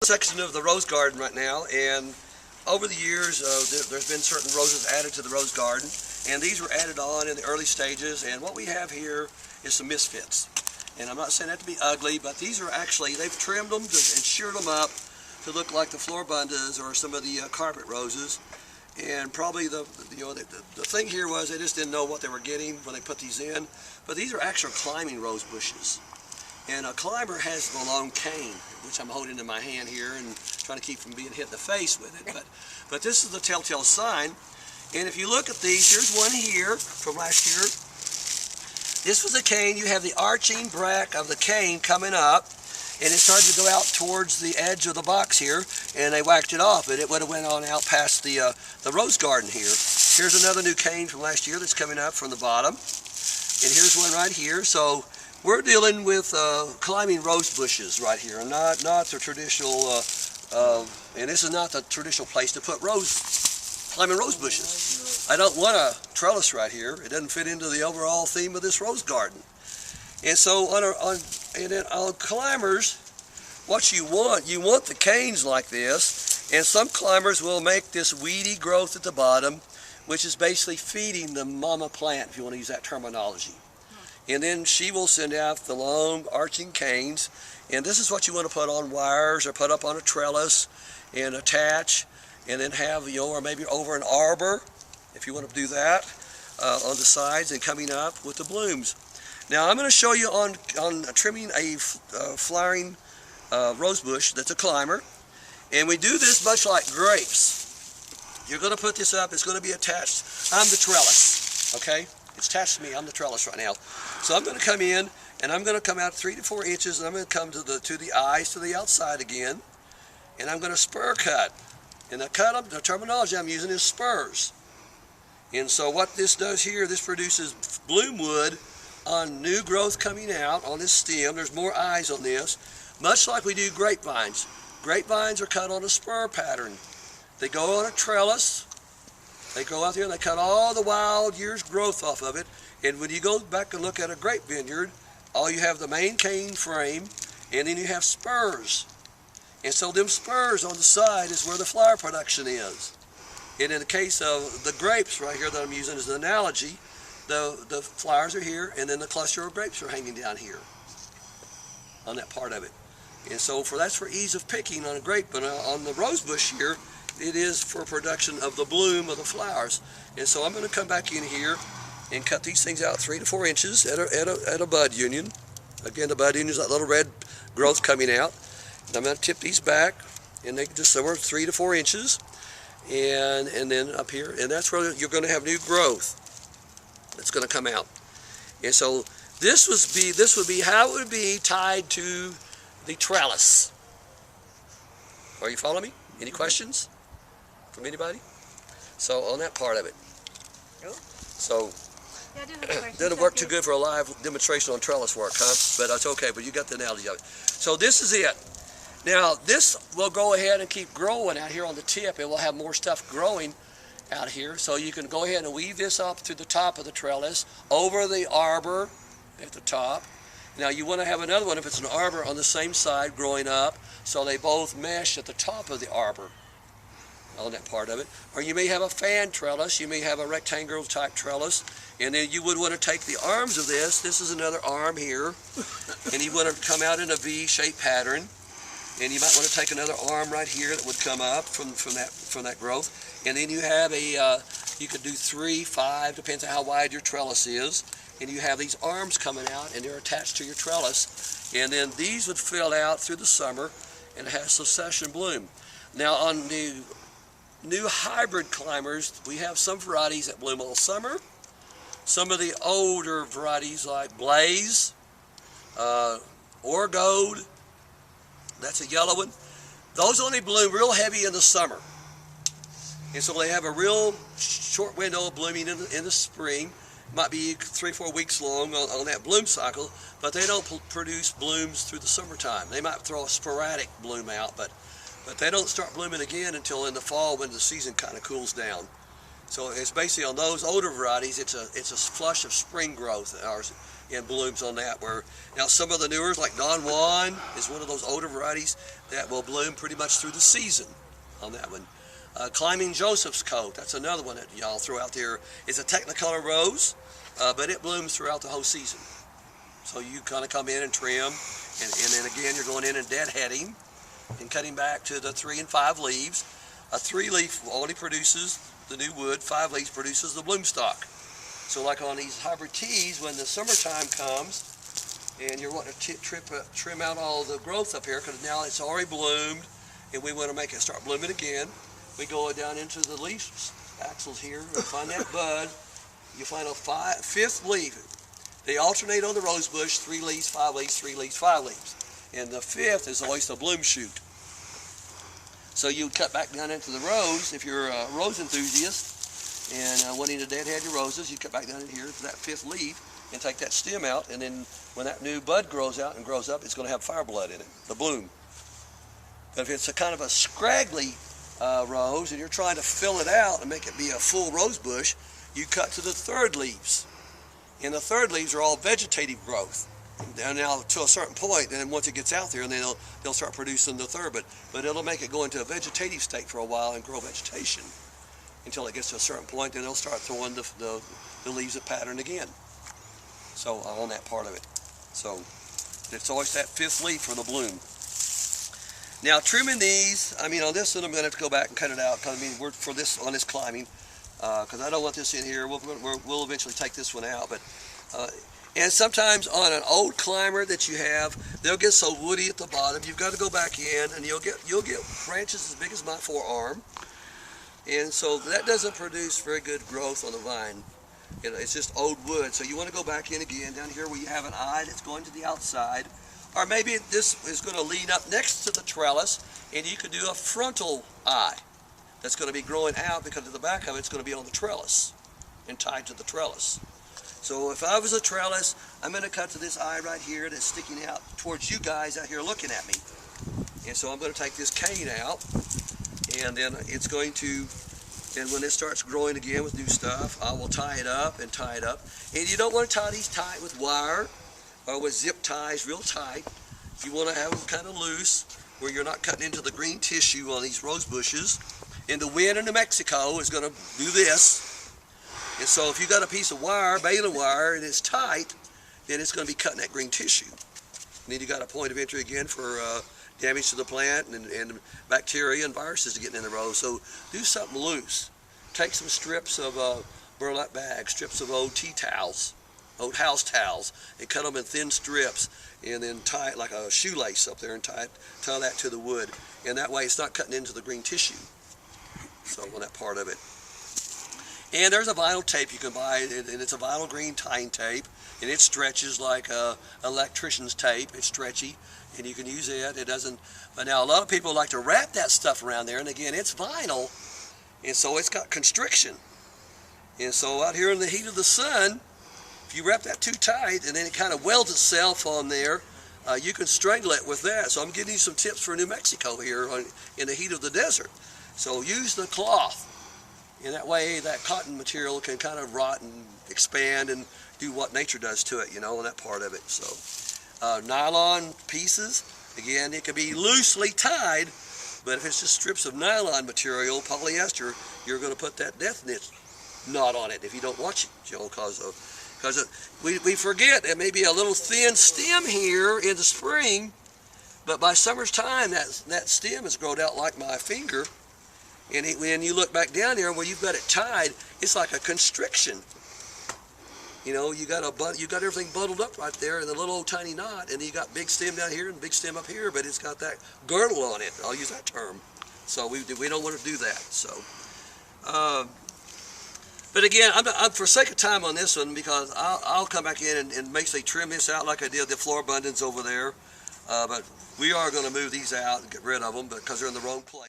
Section of the rose garden right now, and over the years there's been certain roses added to the rose garden, and these were added on in the early stages. And what we have here is some misfits, and I'm not saying that to be ugly, but these are actually, they've trimmed them and sheared them up to look like the floribundas or some of the carpet roses. And probably the thing here was they just didn't know what they were getting when they put these in, but these are actual climbing rose bushes. And a climber has the long cane, which I'm holding in my hand here and trying to keep from being hit in the face with it. But this is the telltale sign. And if you look at these, here's one here from last year. This was a cane. You have the arching back of the cane coming up, and it started to go out towards the edge of the box here, and they whacked it off, but it would have went on out past the rose garden here. Here's another new cane from last year that's coming up from the bottom, and here's one right here. So we're dealing with climbing rose bushes right here, and not the traditional, and this is not the traditional place to put climbing rose bushes. I don't want a trellis right here. It doesn't fit into the overall theme of this rose garden. And so on climbers, what you want the canes like this, and some climbers will make this weedy growth at the bottom, which is basically feeding the mama plant, if you want to use that terminology. And then she will send out the long arching canes, and this is what you want to put on wires or put up on a trellis and attach, and then have, or maybe over an arbor, if you want to do that, on the sides and coming up with the blooms. Now I'm going to show you on trimming a flowering rose bush that's a climber, and we do this much like grapes. You're going to put this up, it's going to be attached. I'm the trellis, okay? It's attached to me, I'm the trellis right now. So I'm going to come in, and I'm going to come out 3 to 4 inches, and I'm going to come to the eyes, to the outside again, and I'm going to spur cut. And the terminology I'm using is spurs. And so what this does here, this produces bloom wood on new growth coming out on this stem. There's more eyes on this, much like we do grapevines. Grapevines are cut on a spur pattern. They go on a trellis. They go out there and they cut all the wild year's growth off of it. And when you go back and look at a grape vineyard, all you have the main cane frame, and then you have spurs. And so them spurs on the side is where the flower production is. And in the case of the grapes right here that I'm using as an analogy, the flowers are here, and then the cluster of grapes are hanging down here on that part of it. And so that's for ease of picking on a grape, but on the rose bush here, it is for production of the bloom of the flowers. And so I'm going to come back in here and cut these things out 3 to 4 inches at a bud union. Again, the bud union is that little red growth coming out. And I'm going to tip these back, and they just somewhere 3 to 4 inches, and then up here, and that's where you're going to have new growth that's going to come out. And so this would be how it would be tied to the trellis. Are you following me? Any questions from anybody? So on that part of it. So yeah, I do have a question. Doesn't work too good for a live demonstration on trellis work, huh? But that's okay, but you got the analogy of it. So this is it. Now this will go ahead and keep growing out here on the tip. It will have more stuff growing out here. So you can go ahead and weave this up through the top of the trellis, over the arbor at the top. Now you want to have another one if it's an arbor on the same side growing up, so they both mesh at the top of the arbor on that part of it. Or you may have a fan trellis, you may have a rectangular type trellis, and then you would want to take the arms of this is another arm here, and you want to come out in a V-shaped pattern, and you might want to take another arm right here that would come up from that growth, and then you have you could do 3, 5, depends on how wide your trellis is, and you have these arms coming out, and they're attached to your trellis, and then these would fill out through the summer, and it has succession bloom. Now on the new hybrid climbers, we have some varieties that bloom all summer. Some of the older varieties like Blaze, Orgold, that's a yellow one, those only bloom real heavy in the summer. And so they have a real short window of blooming in the spring. Might be 3 or 4 weeks long on that bloom cycle, but they don't produce blooms through the summertime. They might throw a sporadic bloom out, but they don't start blooming again until in the fall when the season kind of cools down. So it's basically on those older varieties, it's a flush of spring growth, or and blooms on that. Where now some of the newer, like Don Juan, is one of those older varieties that will bloom pretty much through the season on that one. Climbing Joseph's Coat, that's another one that y'all throw out there. It's a Technicolor rose, but it blooms throughout the whole season. So you kind of come in and trim, and then again you're going in and deadheading and cutting back to the 3 and 5 leaves. A 3 leaf only produces the new wood, 5 leaves produces the bloom stock. So like on these hybrid teas, when the summertime comes and you're wanting to trim out all the growth up here, because now it's already bloomed and we want to make it start blooming again, we go down into the leaf axils here and find that bud. You find a 5th leaf. They alternate on the rose bush, 3 leaves, 5 leaves, 3 leaves, 5 leaves. And the 5th is always the bloom shoot. So you cut back down into the rose. If you're a rose enthusiast and wanting to deadhead your roses, you cut back down in here to that 5th leaf and take that stem out, and then when that new bud grows out and grows up, it's going to have fire blood in it, the bloom. But if it's a kind of a scraggly rose and you're trying to fill it out and make it be a full rose bush, you cut to the 3rd leaves. And the 3rd leaves are all vegetative growth. And now to a certain point, and then once it gets out there, and then they'll start producing the 3rd, but it'll make it go into a vegetative state for a while and grow vegetation until it gets to a certain point, then they'll start throwing the leaves that pattern again. So on that part of it. So it's always that 5th leaf for the bloom. Now trimming these, I mean on this one I'm going to have to go back and cut it out, because I mean we're for this on this climbing, because I don't want this in here. We'll eventually take this one out, but and sometimes on an old climber that you have, they'll get so woody at the bottom. You've got to go back in, and you'll get branches as big as my forearm, and so that doesn't produce very good growth on the vine. You know, it's just old wood. So you want to go back in again down here where you have an eye that's going to the outside, or maybe this is going to lean up next to the trellis, and you could do a frontal eye that's going to be growing out, because at the back of it's going to be on the trellis and tied to the trellis. So if I was a trellis, I'm going to cut to this eye right here that's sticking out towards you guys out here looking at me. And so I'm going to take this cane out, and then it's going to, and when it starts growing again with new stuff, I will tie it up and tie it up. And you don't want to tie these tight with wire or with zip ties real tight. You want to have them kind of loose where you're not cutting into the green tissue on these rose bushes. And the wind in New Mexico is going to do this. And so if you got a piece of wire, baling wire, and it's tight, then it's going to be cutting that green tissue. And then you got a point of entry again for damage to the plant and bacteria and viruses to get in the rose. So do something loose. Take some strips of burlap bags, strips of old tea towels, old house towels, and cut them in thin strips, and then tie it like a shoelace up there and tie that to the wood. And that way it's not cutting into the green tissue. So on that part of it. And there's a vinyl tape you can buy, and it's a vinyl green tying tape, and it stretches like electrician's tape. It's stretchy, and you can use it. It doesn't. But now a lot of people like to wrap that stuff around there, and again, it's vinyl, and so it's got constriction. And so out here in the heat of the sun, if you wrap that too tight, and then it kind of welds itself on there, you can strangle it with that. So I'm giving you some tips for New Mexico here in the heat of the desert. So use the cloth. And that way that cotton material can kind of rot and expand and do what nature does to it, you know, and that part of it. So nylon pieces, again, it can be loosely tied, but if it's just strips of nylon material, polyester, you're going to put that death knot on it if you don't watch it, you know, because we forget it may be a little thin stem here in the spring, but by summer's time that stem has grown out like my finger. And when you look back down there where you've got it tied, it's like a constriction. You know, you got everything bundled up right there in the little old tiny knot, and you got big stem down here and big stem up here, but it's got that girdle on it. I'll use that term. So we don't want to do that. So, but again, I'm for sake of time on this one, because I'll come back in and basically trim this out like I did the floor abundance over there. But we are going to move these out and get rid of them because they're in the wrong place.